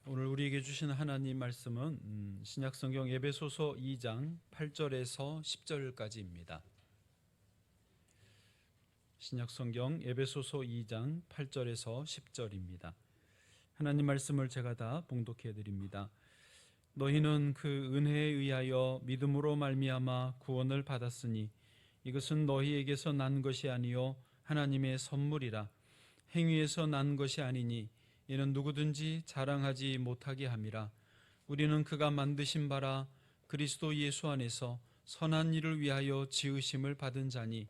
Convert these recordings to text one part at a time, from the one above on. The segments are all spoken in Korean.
오늘 우리에게 주신 하나님 말씀은 신약성경 에베소서 2장 8절에서 10절까지입니다. 신약성경 에베소서 2장 8절에서 10절입니다. 하나님 말씀을 제가 다 봉독해 드립니다. 너희는 그 은혜에 의하여 믿음으로 말미암아 구원을 받았으니 이것은 너희에게서 난 것이 아니요 하나님의 선물이라. 행위에서 난 것이 아니니 이는 누구든지 자랑하지 못하게 함이라. 우리는 그가 만드신 바라 그리스도 예수 안에서 선한 일을 위하여 지으심을 받은 자니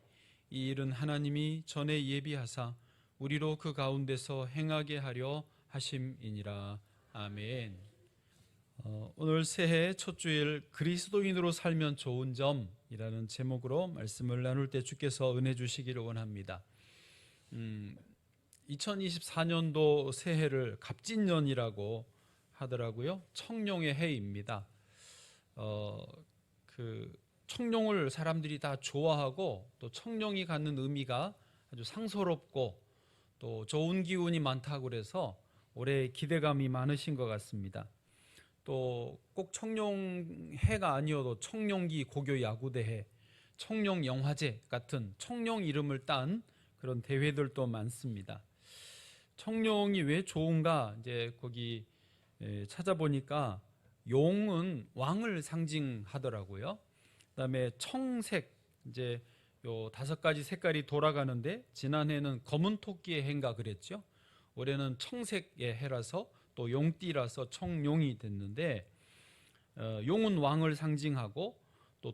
이 일은 하나님이 전에 예비하사 우리로 그 가운데서 행하게 하려 하심이니라. 아멘. 오늘 새해 첫 주일 그리스도인으로 살면 좋은 점이라는 제목으로 말씀을 나눌 때 주께서 은혜 주시기를 원합니다. 2024년도 새해를 갑진년이라고 하더라고요. 청룡의 해입니다. 청룡을 사람들이 다 좋아하고 또 청룡이 갖는 의미가 아주 상서롭고 또 좋은 기운이 많다고 그래서 올해 기대감이 많으신 것 같습니다. 또 꼭 청룡해가 아니어도 청룡기 고교 야구대회, 청룡영화제 같은 청룡 이름을 딴 그런 대회들도 많습니다. 청룡이 왜 좋은가? 이제 거기 찾아보니까 용은 왕을 상징하더라고요. 그다음에 청색, 이제 요 5가지 색깔이 돌아가는데 지난해는 검은 토끼의 해인가 그랬죠. 올해는 청색의 해라서 또 용띠라서 청룡이 됐는데, 용은 왕을 상징하고 또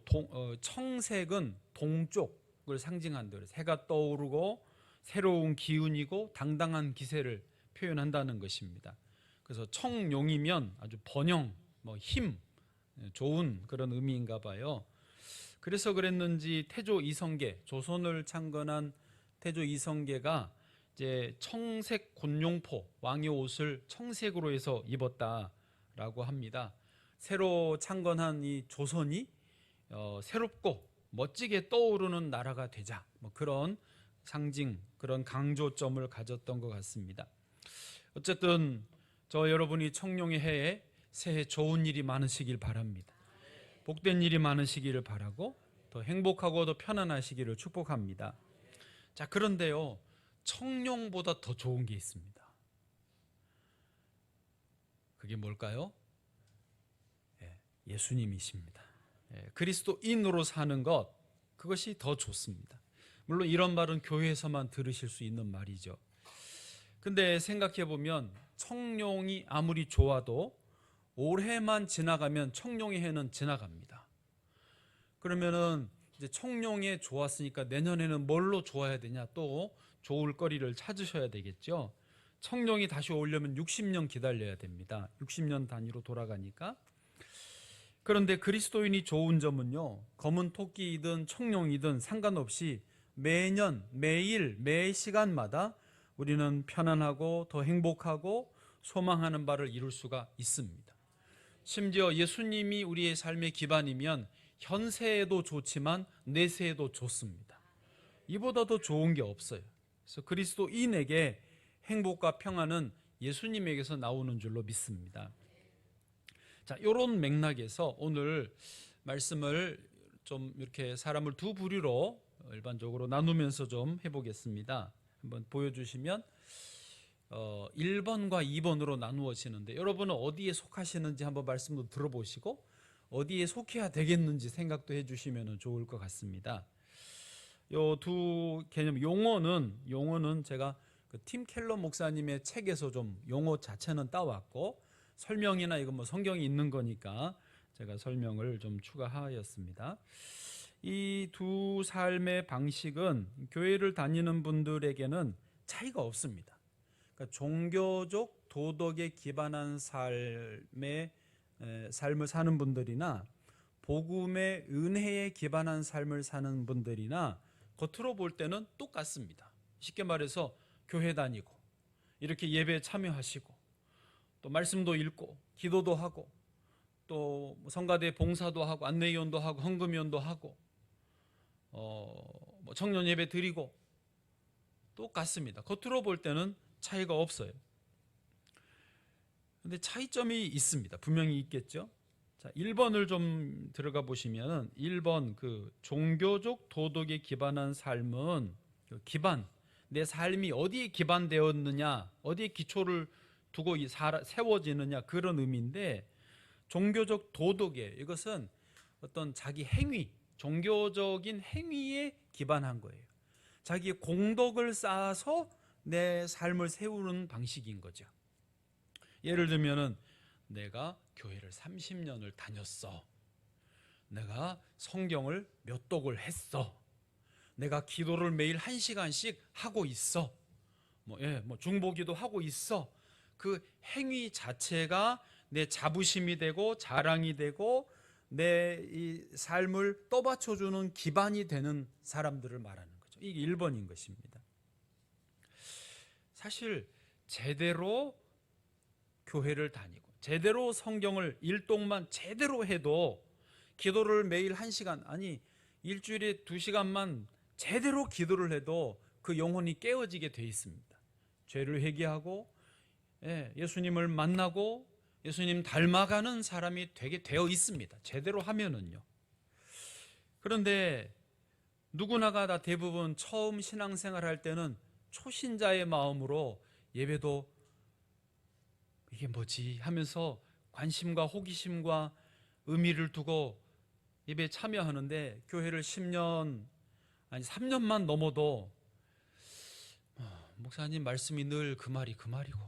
청색은 동쪽을 상징한다. 해가 떠오르고 새로운 기운이고 당당한 기세를 표현한다는 것입니다. 그래서 청룡이면 아주 번영, 힘, 좋은 그런 의미인가 봐요. 그래서 그랬는지 태조 이성계, 조선을 창건한 태조 이성계가 이제 청색 곤룡포, 왕의 옷을 청색으로 해서 입었다라고 합니다. 새로 창건한 이 조선이 새롭고 멋지게 떠오르는 나라가 되자, 그런 상징, 그런 강조점을 가졌던 것 같습니다. 어쨌든 저 여러분이 청룡의 해에 새해 좋은 일이 많으시길 바랍니다. 복된 일이 많으시기를 바라고 더 행복하고 더 편안하시기를 축복합니다. 자, 그런데요, 청룡보다 더 좋은 게 있습니다. 그게 뭘까요? 예수님이십니다. 그리스도인으로 사는 것, 그것이 더 좋습니다. 물론 이런 말은 교회에서만 들으실 수 있는 말이죠. 근데 생각해 보면 청룡이 아무리 좋아도 올해만 지나가면 청룡의 해는 지나갑니다. 그러면은 이제 청룡에 좋았으니까 내년에는 뭘로 좋아야 되냐, 또 좋을 거리를 찾으셔야 되겠죠. 청룡이 다시 오려면 60년 기다려야 됩니다. 60년 단위로 돌아가니까. 그런데 그리스도인이 좋은 점은요, 검은 토끼이든 청룡이든 상관없이 매년, 매일, 매 시간마다 우리는 편안하고 더 행복하고 소망하는 바를 이룰 수가 있습니다. 심지어 예수님이 우리의 삶의 기반이면 현세에도 좋지만 내세에도 좋습니다. 이보다 더 좋은 게 없어요. 그래서 그리스도인에게 행복과 평안은 예수님에게서 나오는 줄로 믿습니다. 자, 이런 맥락에서 오늘 말씀을 좀 이렇게 사람을 두 부류로 일반적으로 나누면서 좀 해보겠습니다. 한번 보여주시면 1번과 2번으로 나누어지는데, 여러분은 어디에 속하시는지 한번 말씀도 들어보시고 어디에 속해야 되겠는지 생각도 해주시면 좋을 것 같습니다. 요 두 개념, 용어는 제가 그 팀 켈러 목사님의 책에서 좀 용어 자체는 따왔고, 설명이나 이건 성경이 있는 거니까 제가 설명을 좀 추가하였습니다. 이 두 삶의 방식은 교회를 다니는 분들에게는 차이가 없습니다. 그러니까 종교적 도덕에 기반한 삶을 사는 분들이나 복음의 은혜에 기반한 삶을 사는 분들이나 겉으로 볼 때는 똑같습니다. 쉽게 말해서 교회 다니고 이렇게 예배에 참여하시고 또 말씀도 읽고 기도도 하고 또 성가대 봉사도 하고 안내위원도 하고 헌금위원도 하고 청년 예배 드리고 똑같습니다. 겉으로 볼 때는 차이가 없어요. 근데 차이점이 있습니다. 분명히 있겠죠. 자, 1번을 좀 들어가 보시면 1번 그 종교적 도덕에 기반한 삶은 그 기반, 내 삶이 어디에 기반되었느냐, 어디에 기초를 두고 세워지느냐 그런 의미인데, 종교적 도덕에 이것은 어떤 자기 행위, 종교적인 행위에 기반한 거예요. 자기의 공덕을 쌓아서 내 삶을 세우는 방식인 거죠. 예를 들면은 내가 교회를 30년을 다녔어. 내가 성경을 몇 독을 했어. 내가 기도를 매일 1시간씩 하고 있어. 중보기도 하고 있어. 그 행위 자체가 내 자부심이 되고 자랑이 되고 내 이 삶을 떠받쳐주는 기반이 되는 사람들을 말하는 거죠. 이게 1번인 것입니다. 사실 제대로 교회를 다니고 제대로 성경을 일독만 제대로 해도, 기도를 매일 1시간, 아니 일주일에 2시간만 제대로 기도를 해도 그 영혼이 깨어지게 돼 있습니다. 죄를 회개하고 예수님을 만나고 예수님 닮아가는 사람이 되게 되어 있습니다. 제대로 하면은요. 그런데 누구나가 다 대부분 처음 신앙생활 할 때는 초신자의 마음으로 예배도 이게 뭐지 하면서 관심과 호기심과 의미를 두고 예배에 참여하는데, 교회를 10년 아니 3년만 넘어도 목사님 말씀이 늘 그 말이 그 말이고,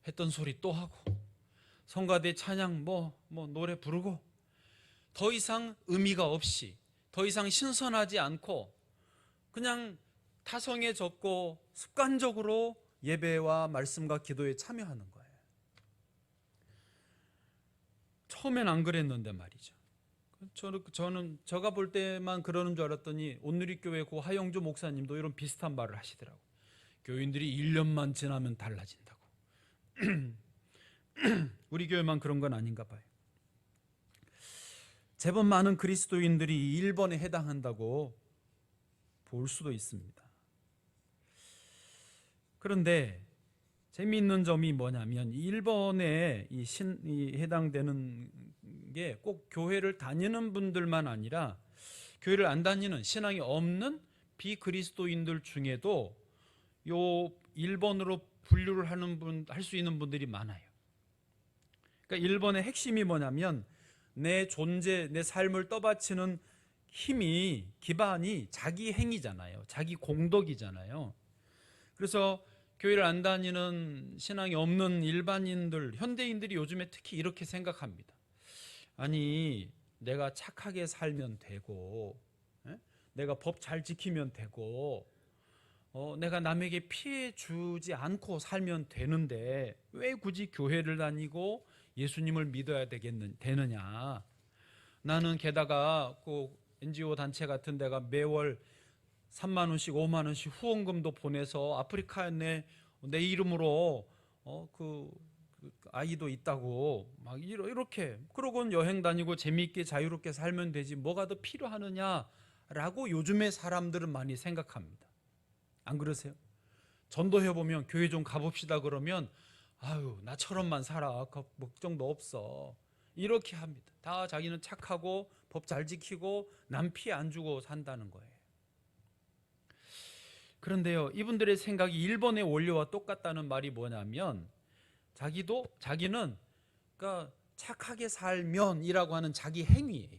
했던 소리 또 하고, 성가대 찬양 노래 부르고, 더 이상 의미가 없이, 더 이상 신선하지 않고 그냥 타성해졌고 습관적으로 예배와 말씀과 기도에 참여하는 거예요. 처음엔 안 그랬는데 말이죠. 저는 제가 볼 때만 그러는 줄 알았더니 온누리교회 고 하영조 목사님도 이런 비슷한 말을 하시더라고요. 교인들이 1년만 지나면 달라진다고. 우리 교회만 그런 건 아닌가 봐요. 제법 많은 그리스도인들이 1번에 해당한다고 볼 수도 있습니다. 그런데 재미있는 점이 뭐냐면 1번에 해당되는 게 꼭 교회를 다니는 분들만 아니라 교회를 안 다니는, 신앙이 없는 비그리스도인들 중에도 요 1번으로 분류를 할 수 있는 분들이 많아요. 그러니까 1번의 핵심이 뭐냐면 내 존재, 내 삶을 떠받치는 힘이, 기반이 자기 행위잖아요. 자기 공덕이잖아요. 그래서 교회를 안 다니는, 신앙이 없는 일반인들, 현대인들이 요즘에 특히 이렇게 생각합니다. 아니, 내가 착하게 살면 되고, 내가 법 잘 지키면 되고, 내가 남에게 피해 주지 않고 살면 되는데 왜 굳이 교회를 다니고 예수님을 믿어야 되느냐. 나는 게다가 그 NGO 단체 같은 데가 매월 3만 원씩 5만 원씩 후원금도 보내서 아프리카에 내 이름으로 그 아이도 있다고 막 이렇게, 그러고는 여행 다니고 재미있게 자유롭게 살면 되지 뭐가 더 필요하느냐라고 요즘의 사람들은 많이 생각합니다. 안 그러세요? 전도해보면 교회 좀 가봅시다 그러면 아유 나처럼만 살아, 걱정도 없어, 이렇게 합니다. 다 자기는 착하고 법 잘 지키고 남 피해 안 주고 산다는 거예요. 그런데요, 이분들의 생각이 1번의 원리와 똑같다는 말이 뭐냐면 자기는 그러니까 착하게 살면이라고 하는 자기 행위예요.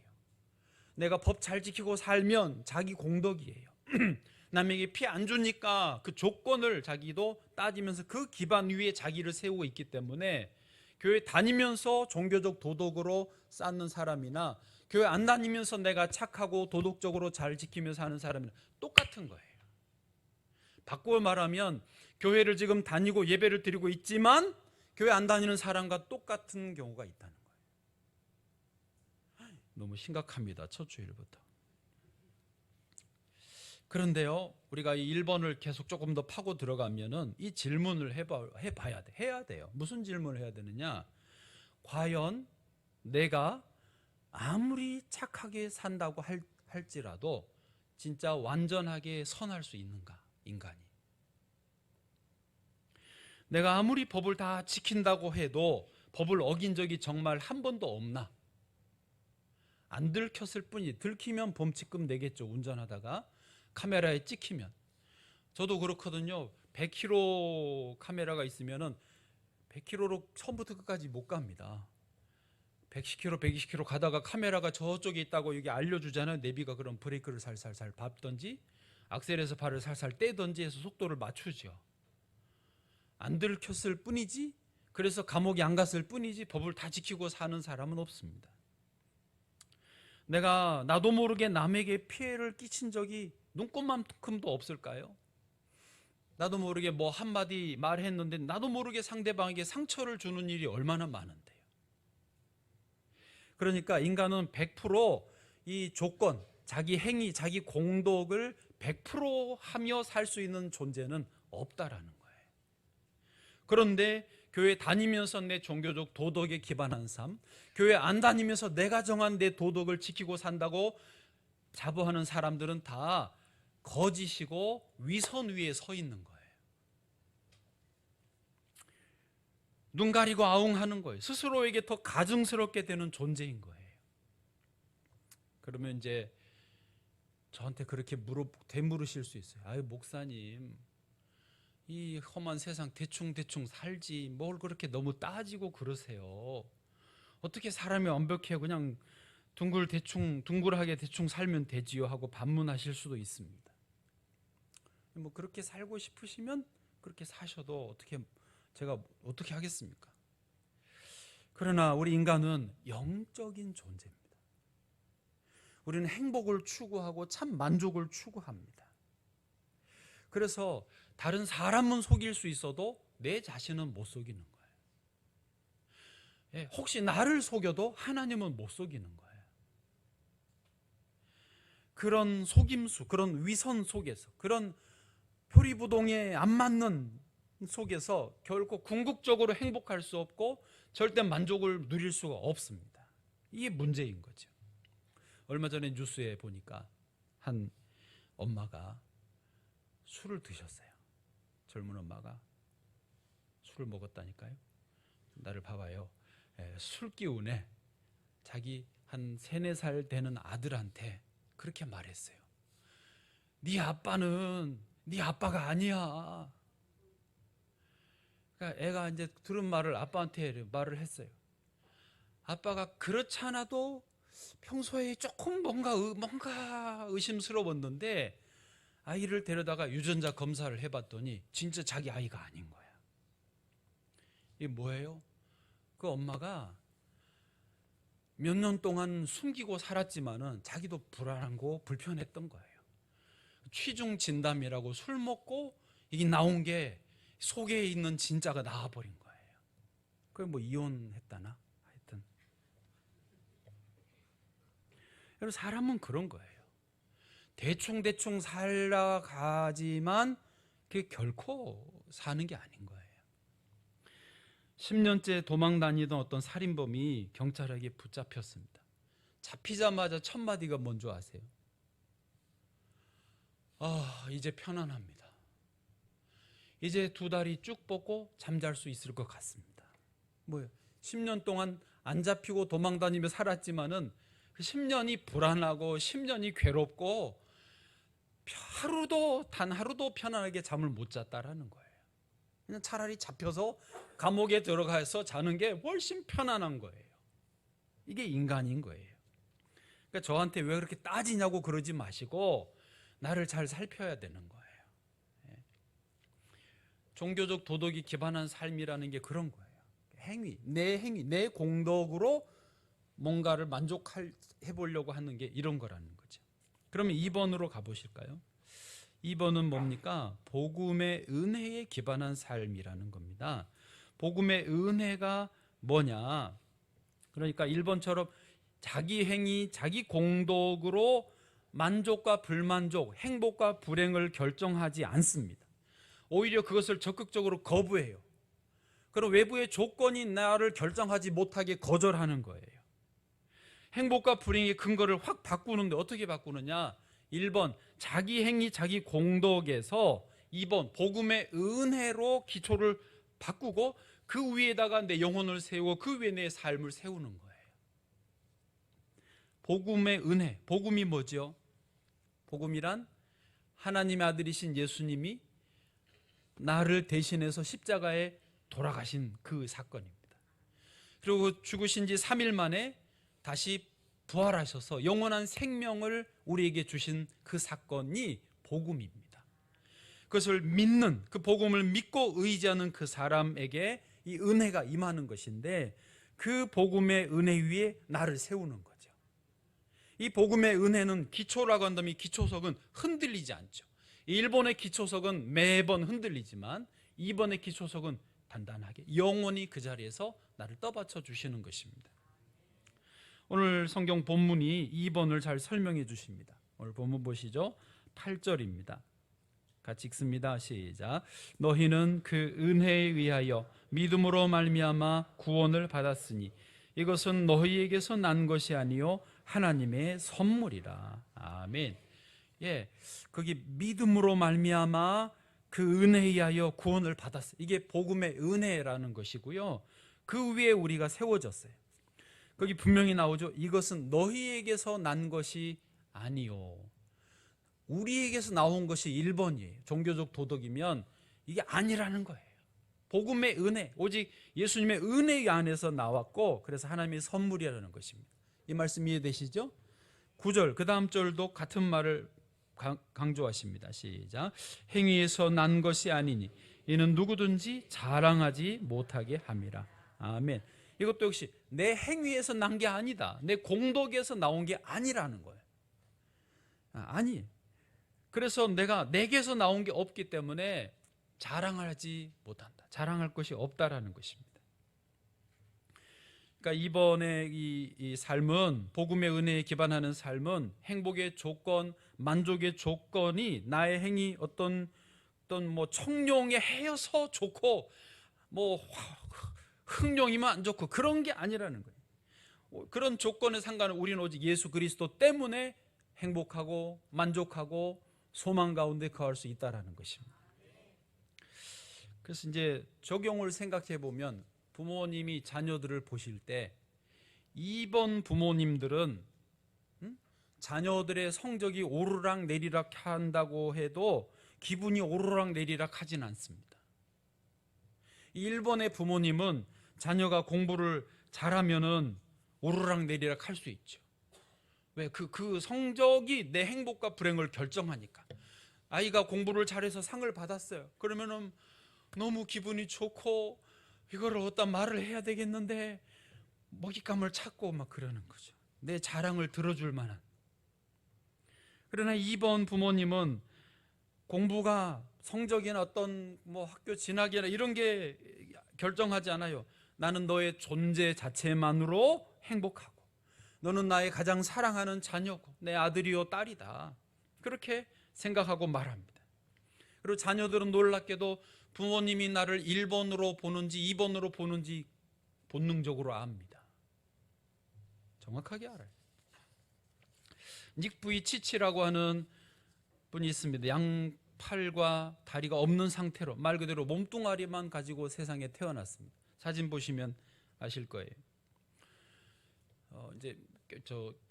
내가 법 잘 지키고 살면 자기 공덕이에요. 남에게 피해 안 주니까 그 조건을 자기도 따지면서 그 기반 위에 자기를 세우고 있기 때문에 교회 다니면서 종교적 도덕으로 쌓는 사람이나 교회 안 다니면서 내가 착하고 도덕적으로 잘 지키면서 사는 사람이나 똑같은 거예요. 바꾸어 말하면 교회를 지금 다니고 예배를 드리고 있지만 교회 안 다니는 사람과 똑같은 경우가 있다는 거예요. 너무 심각합니다. 첫 주일부터. 그런데요, 우리가 이 1번을 계속 조금 더 파고 들어가면은 이 질문을 해야 돼요. 무슨 질문을 해야 되느냐? 과연 내가 아무리 착하게 산다고 할지라도 진짜 완전하게 선할 수 있는가, 인간이? 내가 아무리 법을 다 지킨다고 해도 법을 어긴 적이 정말 한 번도 없나? 안 들켰을 뿐이. 들키면 범칙금 내겠죠. 운전하다가 카메라에 찍히면. 저도 그렇거든요. 100km 카메라가 있으면은 100km로 처음부터 끝까지 못 갑니다. 110km, 120km 가다가 카메라가 저쪽에 있다고 여기 알려주잖아요. 내비가. 그럼 브레이크를 살살살 밟던지 악셀에서 발을 살살 떼던지 해서 속도를 맞추죠. 안 들켰을 뿐이지, 그래서 감옥에 안 갔을 뿐이지 법을 다 지키고 사는 사람은 없습니다. 내가 나도 모르게 남에게 피해를 끼친 적이 눈꼽만큼도 없을까요? 나도 모르게 뭐 한마디 말했는데 나도 모르게 상대방에게 상처를 주는 일이 얼마나 많은데요. 그러니까 인간은 100%이 조건, 자기 행위, 자기 공덕을 100% 하며 살 수 있는 존재는 없다라는 거예요. 그런데 교회 다니면서 내 종교적 도덕에 기반한 삶, 교회 안 다니면서 내가 정한 내 도덕을 지키고 산다고 자부하는 사람들은 다 거짓이고 위선 위에 서 있는 거예요. 눈 가리고 아웅하는 거예요. 스스로에게 더 가증스럽게 되는 존재인 거예요. 그러면 이제 저한테 그렇게 되물으실 수 있어요. 아유, 목사님, 이 험한 세상 대충 살지 뭘 그렇게 너무 따지고 그러세요. 어떻게 사람이 완벽해요. 그냥 둥글하게 대충 살면 되지요 하고 반문하실 수도 있습니다. 뭐 그렇게 살고 싶으시면 그렇게 사셔도 제가 어떻게 하겠습니까? 그러나 우리 인간은 영적인 존재입니다. 우리는 행복을 추구하고 참 만족을 추구합니다. 그래서 다른 사람은 속일 수 있어도 내 자신은 못 속이는 거예요. 혹시 나를 속여도 하나님은 못 속이는 거예요. 그런 속임수, 그런 위선 속에서, 그런 표리부동에 안 맞는 속에서 결코 궁극적으로 행복할 수 없고 절대 만족을 누릴 수가 없습니다. 이게 문제인 거죠. 얼마 전에 뉴스에 보니까 한 엄마가 술을 드셨어요. 젊은 엄마가 술을 먹었다니까요. 나를 봐봐요. 술 기운에 자기 한 3, 4살 되는 아들한테 그렇게 말했어요. 네 아빠는 네 아빠가 아니야. 그러니까 애가 이제 들은 말을 아빠한테 말을 했어요. 아빠가 그렇지 않아도 평소에 조금 뭔가 의심스러웠는데 아이를 데려다가 유전자 검사를 해봤더니 진짜 자기 아이가 아닌 거야. 이게 뭐예요? 그 엄마가 몇 년 동안 숨기고 살았지만은 자기도 불안하고 불편했던 거예요. 취중 진담이라고 술 먹고 이게 나온 게 속에 있는 진짜가 나와버린 거예요. 그게 뭐 이혼했다나 하여튼. 여러분, 사람은 그런 거예요. 대충 살아가지만 그게 결코 사는 게 아닌 거예요. 10년째 도망 다니던 어떤 살인범이 경찰에게 붙잡혔습니다. 잡히자마자 첫 마디가 뭔지 아세요? 이제 편안합니다. 이제 2다리 쭉 뻗고 잠잘 수 있을 것 같습니다. 뭐예요? 10년 동안 안 잡히고 도망 다니며 살았지만은 10년이 불안하고 10년이 괴롭고 단 하루도 편안하게 잠을 못 잤다라는 거예요. 그냥 차라리 잡혀서 감옥에 들어가서 자는 게 훨씬 편안한 거예요. 이게 인간인 거예요. 그러니까 저한테 왜 그렇게 따지냐고 그러지 마시고 나를 잘 살펴야 되는 거예요. 종교적 도덕이 기반한 삶이라는 게 그런 거예요. 내 공덕으로 뭔가를 만족해보려고 하는 게 이런 거라는 거죠. 그러면 2번으로 가보실까요? 2번은 뭡니까? 복음의 은혜에 기반한 삶이라는 겁니다. 복음의 은혜가 뭐냐? 그러니까 1번처럼 자기 행위, 자기 공덕으로 만족과 불만족, 행복과 불행을 결정하지 않습니다. 오히려 그것을 적극적으로 거부해요. 그럼 외부의 조건이 나를 결정하지 못하게 거절하는 거예요. 행복과 불행의 근거를 확 바꾸는데 어떻게 바꾸느냐? 1번 자기 행위, 자기 공덕에서 2번 복음의 은혜로 기초를 바꾸고 그 위에다가 내 영혼을 세우고 그 위에 내 삶을 세우는 거예요. 복음의 은혜, 복음이 뭐죠? 복음이란 하나님의 아들이신 예수님이 나를 대신해서 십자가에 돌아가신 그 사건입니다. 그리고 죽으신 지 3일 만에 다시 부활하셔서 영원한 생명을 우리에게 주신 그 사건이 복음입니다. 그것을 믿는, 그 복음을 믿고 의지하는 그 사람에게 이 은혜가 임하는 것인데, 그 복음의 은혜 위에 나를 세우는 거죠. 이 복음의 은혜는 기초라고 한다면 이 기초석은 흔들리지 않죠. 일본의 기초석은 매번 흔들리지만 2번의 기초석은 단단하게 영원히 그 자리에서 나를 떠받쳐 주시는 것입니다. 오늘 성경 본문이 2번을 잘 설명해 주십니다. 오늘 본문 보시죠. 8절입니다. 같이 읽습니다. 시작. 너희는 그 은혜에 의하여 믿음으로 말미암아 구원을 받았으니 이것은 너희에게서 난 것이 아니요 하나님의 선물이라. 아멘. 예, 거기 믿음으로 말미암아 그 은혜에 의하여 구원을 받았어요. 이게 복음의 은혜라는 것이고요. 그 위에 우리가 세워졌어요. 거기 분명히 나오죠. 이것은 너희에게서 난 것이 아니요. 우리에게서 나온 것이 1번이에요. 종교적 도덕이면 이게 아니라는 거예요. 복음의 은혜, 오직 예수님의 은혜 안에서 나왔고, 그래서 하나님의 선물이라는 것입니다. 이 말씀 이해되시죠? 9절, 그 다음 절도 같은 말을 강조하십니다. 시작. 행위에서 난 것이 아니니 이는 누구든지 자랑하지 못하게 함이라. 아멘. 이것도 역시 내 행위에서 난 게 아니다. 내 공덕에서 나온 게 아니라는 거예요. 아니. 그래서 내게서 나온 게 없기 때문에 자랑하지 못한다. 자랑할 것이 없다라는 것입니다. 그러니까 이번에 이 삶은, 복음의 은혜에 기반하는 삶은 행복의 조건, 만족의 조건이 나의 행위 어떤 뭐 청룡에 해여서 좋고 뭐 흑룡이면 안 좋고 그런 게 아니라는 거예요. 그런 조건에 상관은 우리는 오직 예수 그리스도 때문에 행복하고 만족하고 소망 가운데 거할 수 있다라는 것입니다. 그래서 이제 적용을 생각해 보면, 부모님이 자녀들을 보실 때 2번 부모님들은 자녀들의 성적이 오르락 내리락 한다고 해도 기분이 오르락 내리락 하진 않습니다. 1번의 부모님은 자녀가 공부를 잘하면은 오르락 내리락 할 수 있죠. 왜? 그 성적이 내 행복과 불행을 결정하니까. 아이가 공부를 잘해서 상을 받았어요. 그러면은 너무 기분이 좋고 이거를 어디다 말을 해야 되겠는데 먹잇감을 찾고 막 그러는 거죠. 내 자랑을 들어줄 만한. 그러나 2번 부모님은 공부가 성적이나 어떤 뭐 학교 진학이나 이런 게 결정하지 않아요. 나는 너의 존재 자체만으로 행복하고, 너는 나의 가장 사랑하는 자녀고 내 아들이요 딸이다. 그렇게 생각하고 말합니다. 그리고 자녀들은 놀랍게도 부모님이 나를 1번으로 보는지 2번으로 보는지 본능적으로 압니다. 정확하게 알아요. 닉 부이치치라고 하는 분이 있습니다. 양팔과 다리가 없는 상태로 말 그대로 몸뚱아리만 가지고 세상에 태어났습니다. 사진 보시면 아실 거예요. 이제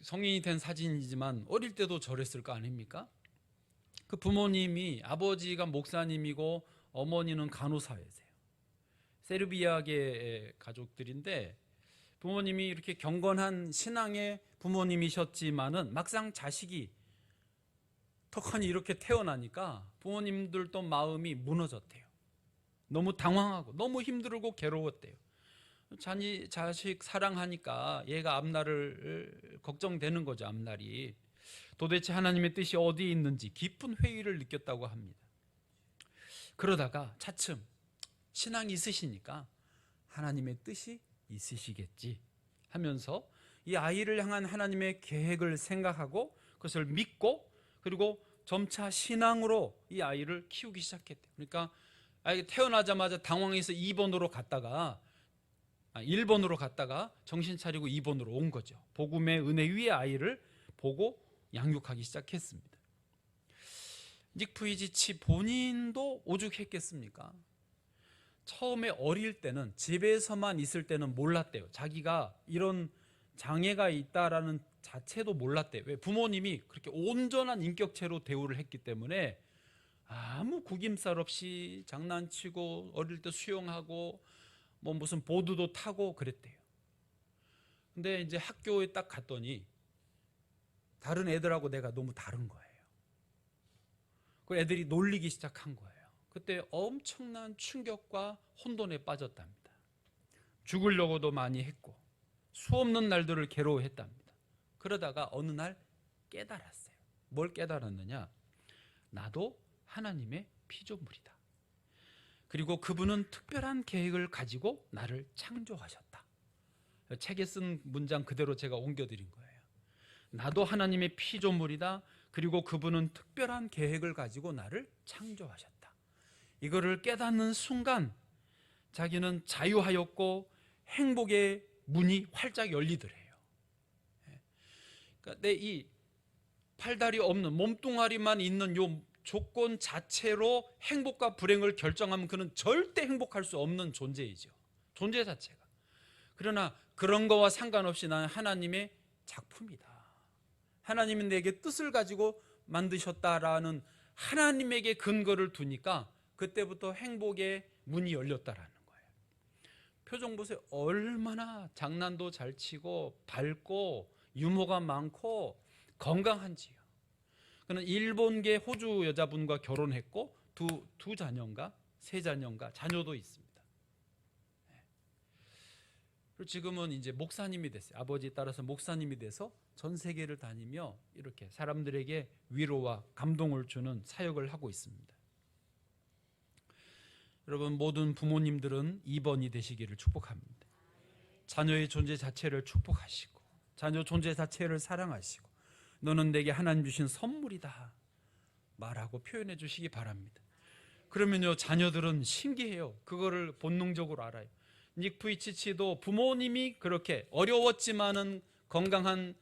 성인이 된 사진이지만 어릴 때도 저랬을 거 아닙니까? 그 부모님이, 아버지가 목사님이고 어머니는 간호사이세요. 세르비아계 가족들인데 부모님이 이렇게 경건한 신앙의 부모님이셨지만은 막상 자식이 턱하니 이렇게 태어나니까 부모님들도 마음이 무너졌대요. 너무 당황하고 너무 힘들고 괴로웠대요. 자식 사랑하니까 얘가 앞날을 걱정되는 거죠. 앞날이 도대체 하나님의 뜻이 어디에 있는지 깊은 회의를 느꼈다고 합니다. 그러다가 차츰 신앙이 있으시니까 하나님의 뜻이 있으시겠지 하면서 이 아이를 향한 하나님의 계획을 생각하고 그것을 믿고, 그리고 점차 신앙으로 이 아이를 키우기 시작했대요. 그러니까 아이가 태어나자마자 당황해서 2번으로 갔다가 1번으로 갔다가 정신 차리고 2번으로 온 거죠. 복음의 은혜 위에 아이를 보고 양육하기 시작했습니다. 닉 부이치치 본인도 오죽했겠습니까? 처음에 어릴 때는 집에서만 있을 때는 몰랐대요. 자기가 이런 장애가 있다라는 자체도 몰랐대요. 왜? 부모님이 그렇게 온전한 인격체로 대우를 했기 때문에 아무 구김살 없이 장난치고 어릴 때 수영하고 뭐 무슨 보드도 타고 그랬대요. 근데 이제 학교에 딱 갔더니 다른 애들하고 내가 너무 다른 거예요. 그 애들이 놀리기 시작한 거예요. 그때 엄청난 충격과 혼돈에 빠졌답니다. 죽으려고도 많이 했고 수없는 날들을 괴로워했답니다. 그러다가 어느 날 깨달았어요. 뭘 깨달았느냐? 나도 하나님의 피조물이다. 그리고 그분은 특별한 계획을 가지고 나를 창조하셨다. 책에 쓴 문장 그대로 제가 옮겨드린 거예요. 나도 하나님의 피조물이다. 그리고 그분은 특별한 계획을 가지고 나를 창조하셨다. 이거를 깨닫는 순간 자기는 자유하였고 행복의 문이 활짝 열리더래요. 그러니까 내 이 팔다리 없는 몸뚱아리만 있는 요 조건 자체로 행복과 불행을 결정하면 그는 절대 행복할 수 없는 존재이죠. 존재 자체가. 그러나 그런 거와 상관없이 나는 하나님의 작품이다. 하나님은 내게 뜻을 가지고 만드셨다라는 하나님에게 근거를 두니까 그때부터 행복의 문이 열렸다라는 거예요. 표정 보세요. 얼마나 장난도 잘 치고 밝고 유머가 많고 건강한지요. 그는 일본계 호주 여자분과 결혼했고 두 자녀인가 세 자녀인가 자녀도 있습니다. 그리고 지금은 이제 목사님이 됐어요. 아버지에 따라서 목사님이 돼서 전 세계를 다니며 이렇게 사람들에게 위로와 감동을 주는 사역을 하고 있습니다. 여러분 모든 부모님들은 2번이 되시기를 축복합니다. 자녀의 존재 자체를 축복하시고 자녀 존재 자체를 사랑하시고 너는 내게 하나님 주신 선물이다 말하고 표현해 주시기 바랍니다. 그러면요 자녀들은 신기해요. 그거를 본능적으로 알아요. 닉 부이치치도 부모님이 그렇게 어려웠지만은 건강한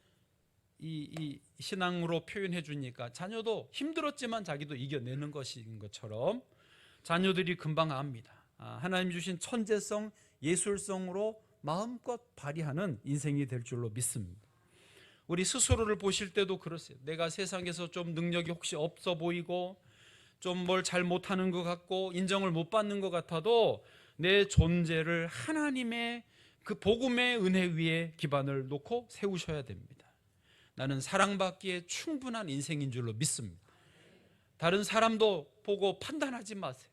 이 신앙으로 표현해 주니까 자녀도 힘들었지만 자기도 이겨내는 것인 것처럼 자녀들이 금방 압니다. 하나님 주신 천재성, 예술성으로 마음껏 발휘하는 인생이 될 줄로 믿습니다. 우리 스스로를 보실 때도 그러세요. 내가 세상에서 좀 능력이 혹시 없어 보이고 좀 뭘 잘 못하는 것 같고 인정을 못 받는 것 같아도 내 존재를 하나님의 그 복음의 은혜 위에 기반을 놓고 세우셔야 됩니다. 나는 사랑받기에 충분한 인생인 줄로 믿습니다. 다른 사람도 보고 판단하지 마세요.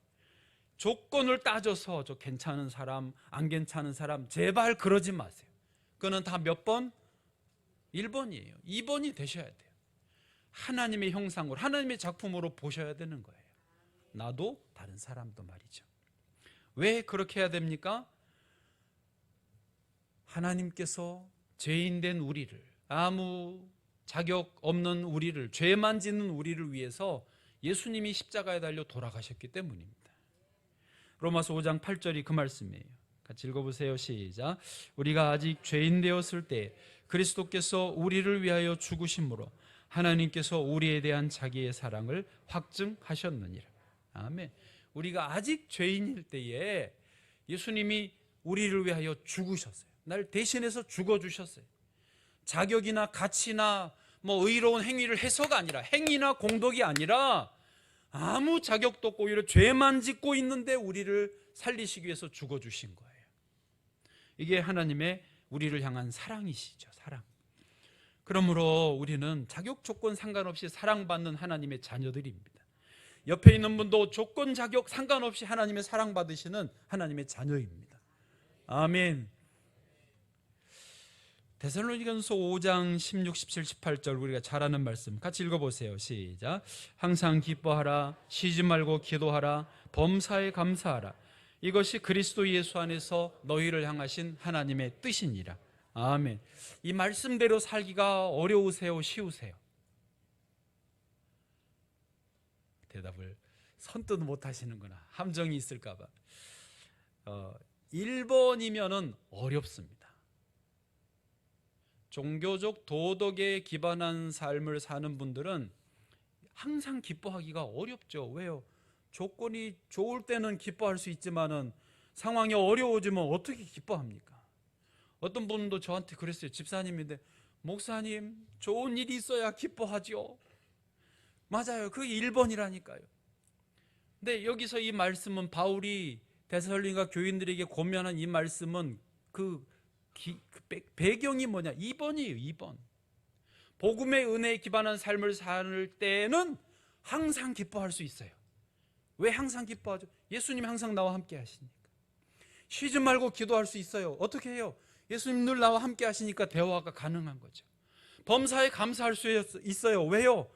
조건을 따져서 저 괜찮은 사람, 안 괜찮은 사람 제발 그러지 마세요. 그거는 다 몇 번? 1번이에요. 2번이 되셔야 돼요. 하나님의 형상으로 하나님의 작품으로 보셔야 되는 거예요. 나도 다른 사람도 말이죠. 왜 그렇게 해야 됩니까? 하나님께서 죄인된 우리를, 아무 자격 없는 우리를, 죄만 짓는 우리를 위해서 예수님이 십자가에 달려 돌아가셨기 때문입니다. 로마서 5장 8절이 그 말씀이에요. 같이 읽어보세요. 시작. 우리가 아직 죄인 되었을 때 그리스도께서 우리를 위하여 죽으심으로 하나님께서 우리에 대한 자기의 사랑을 확증하셨느니라. 아멘. 우리가 아직 죄인일 때에 예수님이 우리를 위하여 죽으셨어요. 날 대신해서 죽어주셨어요. 자격이나 가치나 뭐 의로운 행위를 해서가 아니라, 행위나 공덕이 아니라 아무 자격도 없고 오히려 죄만 짓고 있는데 우리를 살리시기 위해서 죽어주신 거예요. 이게 하나님의 우리를 향한 사랑이시죠. 사랑. 그러므로 우리는 자격 조건 상관없이 사랑받는 하나님의 자녀들입니다. 옆에 있는 분도 조건 자격 상관없이 하나님의 사랑받으시는 하나님의 자녀입니다. 아멘. 데살로니가전서 5장 16, 17, 18절 우리가 잘 아는 말씀 같이 읽어보세요. 시작. 항상 기뻐하라, 쉬지 말고 기도하라, 범사에 감사하라. 이것이 그리스도 예수 안에서 너희를 향하신 하나님의 뜻이니라. 아멘. 이 말씀대로 살기가 어려우세요? 쉬우세요? 대답을 선뜻 못 하시는구나. 함정이 있을까 봐. 1번이면은 어렵습니다. 종교적 도덕에 기반한 삶을 사는 분들은 항상 기뻐하기가 어렵죠. 왜요? 조건이 좋을 때는 기뻐할 수 있지만은 상황이 어려워지면 어떻게 기뻐합니까? 어떤 분도 저한테 그랬어요. 집사님인데, 목사님, 좋은 일이 있어야 기뻐하죠. 맞아요. 그게 1번이라니까요. 근데 여기서 이 말씀은 바울이 데살로니가 교인들에게 권면한 이 말씀은 그 배경이 뭐냐? 2번이에요. 2번. 복음의 은혜에 기반한 삶을 살 때는 항상 기뻐할 수 있어요. 왜 항상 기뻐하죠? 예수님 항상 나와 함께 하시니까. 쉬지 말고 기도할 수 있어요. 어떻게 해요? 예수님 늘 나와 함께 하시니까 대화가 가능한 거죠. 범사에 감사할 수 있어요. 왜요?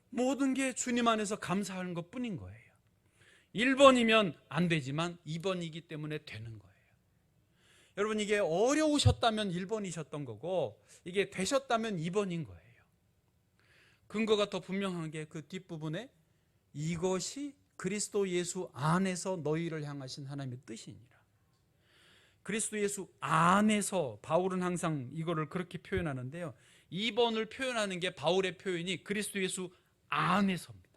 모든 게 주님 안에서 감사하는 것 뿐인 거예요. 1번이면 안 되지만 2번이기 때문에 되는 거예요. 여러분, 이게 어려우셨다면 1번이셨던 거고, 이게 되셨다면 2번인 거예요. 근거가 더 분명한 게 그 뒷부분에 이것이 그리스도 예수 안에서 너희를 향하신 하나님의 뜻이니라. 그리스도 예수 안에서, 바울은 항상 이거를 그렇게 표현하는데요, 2번을 표현하는 게 바울의 표현이 그리스도 예수 안에서입니다.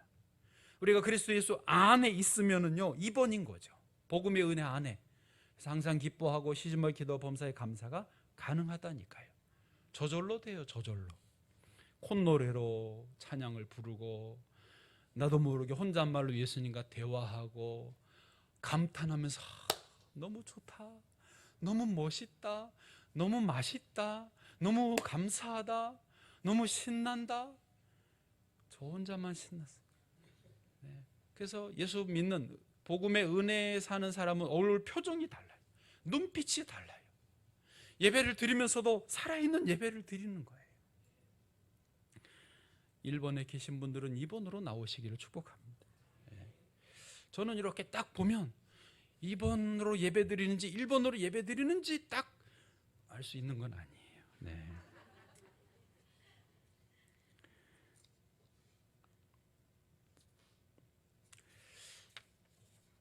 우리가 그리스도 예수 안에 있으면은요 2번인 거죠. 복음의 은혜 안에. 그래서 항상 기뻐하고 쉬지 말고 기도 범사에 감사가 가능하다니까요. 저절로 돼요. 저절로. 콧노래로 찬양을 부르고, 나도 모르게 혼잣말로 예수님과 대화하고 감탄하면서 너무 좋다, 너무 멋있다, 너무 맛있다, 너무 감사하다, 너무 신난다. 저 혼자만 신났어요. 네. 그래서 예수 믿는 복음의 은혜에 사는 사람은 얼굴 표정이 달라요. 눈빛이 달라요. 예배를 드리면서도 살아있는 예배를 드리는 거예요. 1번에 계신 분들은 2번으로 나오시기를 축복합니다. 저는 이렇게 딱 보면 2번으로 예배 드리는지 1번으로 예배 드리는지 딱 알 수 있는 건 아니에요. 네.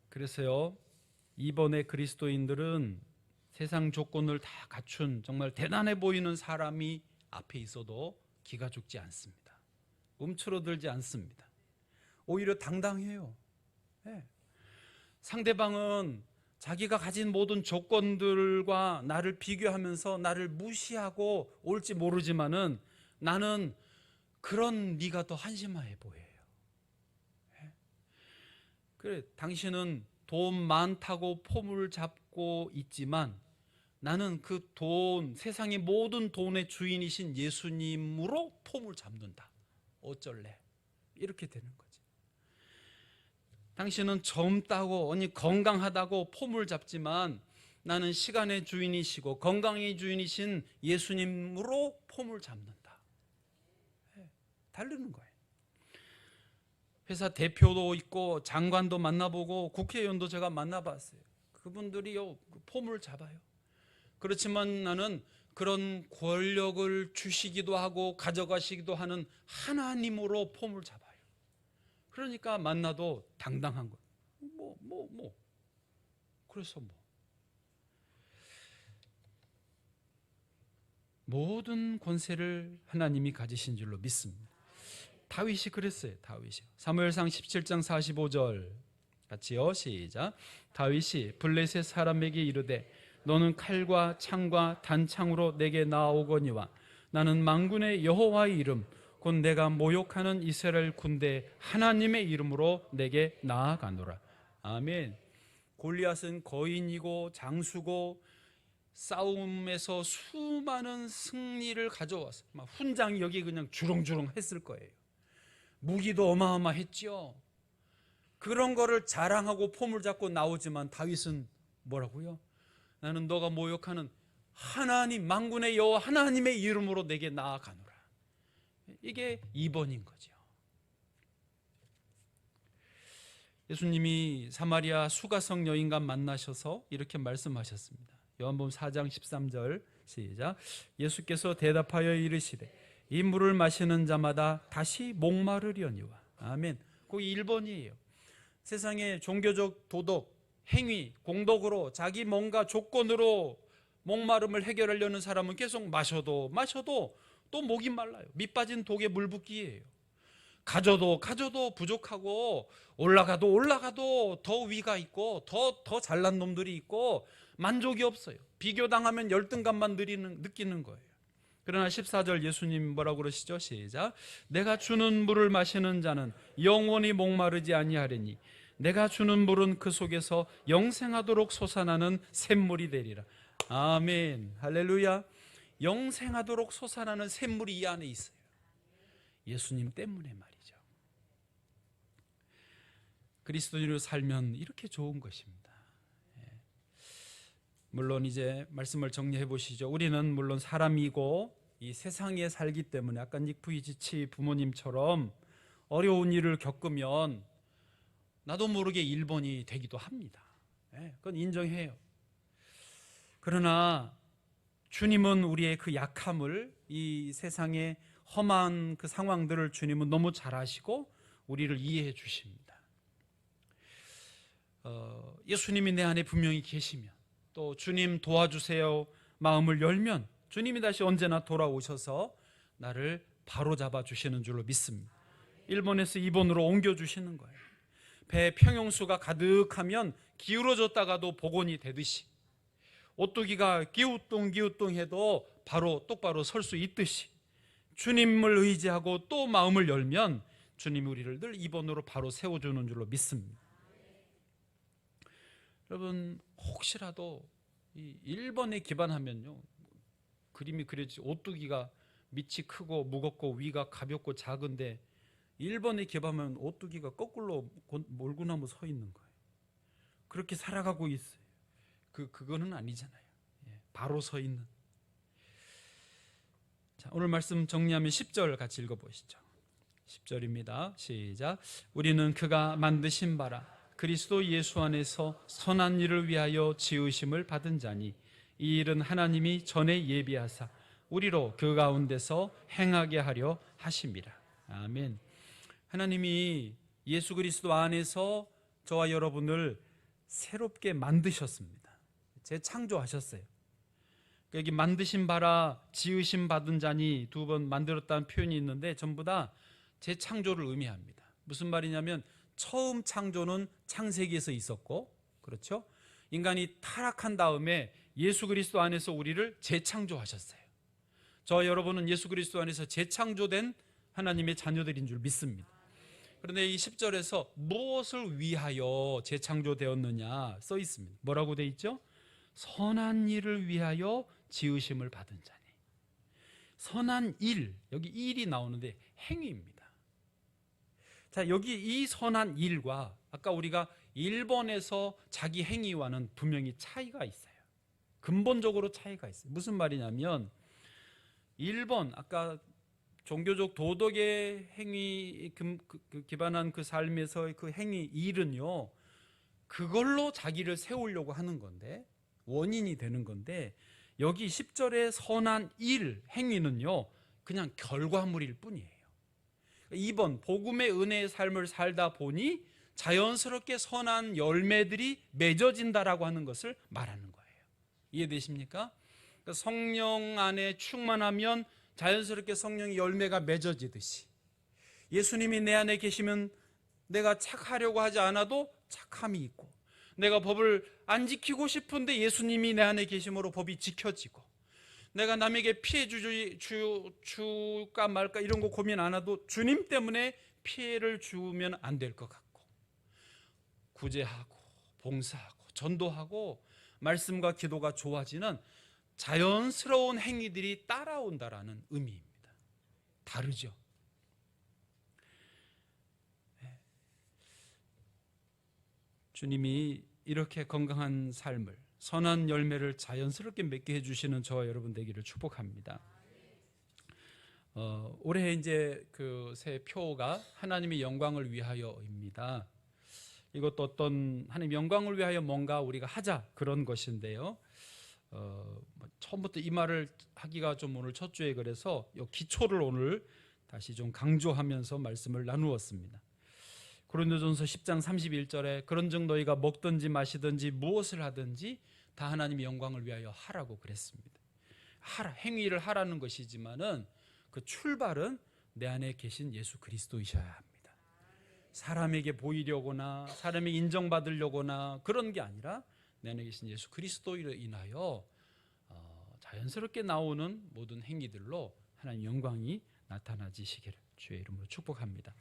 그래서요, 2번의 그리스도인들은 세상 조건을 다 갖춘 정말 대단해 보이는 사람이 앞에 있어도 기가 죽지 않습니다. 움츠러들지 않습니다. 오히려 당당해요. 네. 상대방은 자기가 가진 모든 조건들과 나를 비교하면서 나를 무시하고 올지 모르지만은 나는 그런 네가 더 한심해 보여요. 네. 그래, 당신은 돈 많다고 폼을 잡고 있지만 나는 그 돈, 세상의 모든 돈의 주인이신 예수님으로 폼을 잡는다. 어쩔래? 이렇게 되는 거지. 당신은 젊다고, 아니 건강하다고 폼을 잡지만 나는 시간의 주인이시고 건강의 주인이신 예수님으로 폼을 잡는다. 다르는 거예요. 회사 대표도 있고 장관도 만나보고 국회의원도 제가 만나봤어요. 그분들이요 폼을 잡아요. 그렇지만 나는 그런 권력을 주시기도 하고 가져가시기도 하는 하나님으로 폼을 잡아요. 그러니까 만나도 당당한 거예요. 그래서 모든 권세를 하나님이 가지신 줄로 믿습니다. 다윗이 그랬어요. 다윗이 사무엘상 17장 45절 같이요. 시작. 다윗이 블레셋 사람에게 이르되 너는 칼과 창과 단창으로 내게 나아오거니와 나는 만군의 여호와의 이름 곧 내가 모욕하는 이스라엘 군대 하나님의 이름으로 내게 나아가노라. 아멘. 골리앗은 거인이고 장수고 싸움에서 수많은 승리를 가져왔어요. 막 훈장이 여기 그냥 주렁주렁 했을 거예요. 무기도 어마어마했죠. 그런 거를 자랑하고 폼을 잡고 나오지만 다윗은 뭐라고요? 나는 너가 모욕하는 하나님, 만군의 여호와 하나님의 이름으로 내게 나아가노라. 이게 2번인 거죠. 예수님이 사마리아 수가성 여인과 만나셔서 이렇게 말씀하셨습니다. 요한복음 4장 13절 시작. 예수께서 대답하여 이르시되 이 물을 마시는 자마다 다시 목마르려니와. 아멘. 그게 1번이에요. 세상의 종교적 도덕, 행위, 공덕으로 자기 뭔가 조건으로 목마름을 해결하려는 사람은 계속 마셔도 또 목이 말라요. 밑 빠진 독에 물 붓기예요. 가져도 부족하고 올라가도 더 위가 있고 더 잘난 놈들이 있고 만족이 없어요. 비교당하면 열등감만 느끼는 거예요. 그러나 14절 예수님 뭐라고 그러시죠? 시작. 내가 주는 물을 마시는 자는 영원히 목마르지 아니하리니 내가 주는 물은 그 속에서 영생하도록 솟아나는 샘물이 되리라. 아멘. 할렐루야. 영생하도록 솟아나는 샘물이 이 안에 있어요. 예수님 때문에 말이죠. 그리스도인으로 살면 이렇게 좋은 것입니다. 물론 이제 말씀을 정리해 보시죠. 우리는 물론 사람이고 이 세상에 살기 때문에 아까 닉 부이치치 부모님처럼 어려운 일을 겪으면 나도 모르게 1번이 되기도 합니다. 그건 인정해요. 그러나 주님은 우리의 그 약함을, 이 세상의 험한 그 상황들을 주님은 너무 잘 아시고 우리를 이해해 주십니다. 예수님이 내 안에 분명히 계시면, 또 주님 도와주세요 마음을 열면 주님이 다시 언제나 돌아오셔서 나를 바로잡아 주시는 줄로 믿습니다. 1번에서 2번으로 옮겨주시는 거예요. 배 평형수가 가득하면 기울어졌다가도 복원이 되듯이, 오뚜기가 기우뚱 해도 바로 똑바로 설 수 있듯이 주님을 의지하고 또 마음을 열면 주님이 우리를 늘 2번으로 바로 세워주는 줄로 믿습니다. 여러분, 혹시라도 이 1번에 기반하면요, 그림이 그려지죠. 오뚜기가 밑이 크고 무겁고 위가 가볍고 작은데 1번에 기반하면 오뚜기가 거꾸로 몰고나무 서 있는 거예요. 그렇게 살아가고 있어요. 그거는 아니잖아요. 바로 서 있는. 자, 오늘 말씀 정리하면 10절 같이 읽어보시죠. 10절입니다. 시작. 우리는 그가 만드신 바라 그리스도 예수 안에서 선한 일을 위하여 지으심을 받은 자니 이 일은 하나님이 전에 예비하사 우리로 그 가운데서 행하게 하려 하심이라. 아멘. 하나님이 예수 그리스도 안에서 저와 여러분을 새롭게 만드셨습니다. 재창조하셨어요. 여기 만드신 바라 지으심 받은 자니 두 번 만들었다는 표현이 있는데 전부 다 재창조를 의미합니다. 무슨 말이냐면 처음 창조는 창세기에서 있었고, 그렇죠? 인간이 타락한 다음에 예수 그리스도 안에서 우리를 재창조하셨어요. 저와 여러분은 예수 그리스도 안에서 재창조된 하나님의 자녀들인 줄 믿습니다. 그런데 이 10절에서 무엇을 위하여 재창조되었느냐 써 있습니다. 뭐라고 돼 있죠? 선한 일을 위하여 지으심을 받은 자니. 선한 일, 여기 일이 나오는데 행위입니다. 자, 여기 이 선한 일과 아까 우리가 1번에서 자기 행위와는 분명히 차이가 있어요. 근본적으로 차이가 있어요. 무슨 말이냐면 1번 아까 종교적 도덕의 행위 기반한 그 삶에서의 그 행위 일은요, 그걸로 자기를 세우려고 하는 건데, 원인이 되는 건데, 여기 10절의 선한 일 행위는요 그냥 결과물일 뿐이에요. 2번 복음의 은혜의 삶을 살다 보니 자연스럽게 선한 열매들이 맺어진다라고 하는 것을 말하는 거예요. 이해되십니까? 그러니까 성령 안에 충만하면 자연스럽게 성령의 열매가 맺어지듯이 예수님이 내 안에 계시면 내가 착하려고 하지 않아도 착함이 있고, 내가 법을 안 지키고 싶은데 예수님이 내 안에 계심으로 법이 지켜지고, 내가 남에게 피해 줄까 말까 이런 거 고민 안 해도 주님 때문에 피해를 주면 안 될 것 같고, 구제하고 봉사하고 전도하고 말씀과 기도가 좋아지는 자연스러운 행위들이 따라온다라는 의미입니다. 다르죠? 주님이 이렇게 건강한 삶을, 선한 열매를 자연스럽게 맺게 해주시는 저와 여러분 되기를 축복합니다. 올해 이제 그 새 표가 하나님의 영광을 위하여입니다. 이것도 어떤 하나님 영광을 위하여 뭔가 우리가 하자 그런 것인데요. 처음부터 이 말을 하기가 좀 오늘 첫 주에 그래서 이 기초를 오늘 다시 좀 강조하면서 말씀을 나누었습니다. 고린도전서 10장 31절에 그런즉 너희가 먹든지 마시든지 무엇을 하든지 다 하나님의 영광을 위하여 하라고 그랬습니다. 하라, 행위를 하라는 것이지만은 그 출발은 내 안에 계신 예수 그리스도이셔야 합니다. 사람에게 보이려거나 사람에게 인정받으려거나 그런 게 아니라 내 안에 계신 예수 그리스도로 인하여 자연스럽게 나오는 모든 행위들로 하나님 영광이 나타나지시기를 주의 이름으로 축복합니다.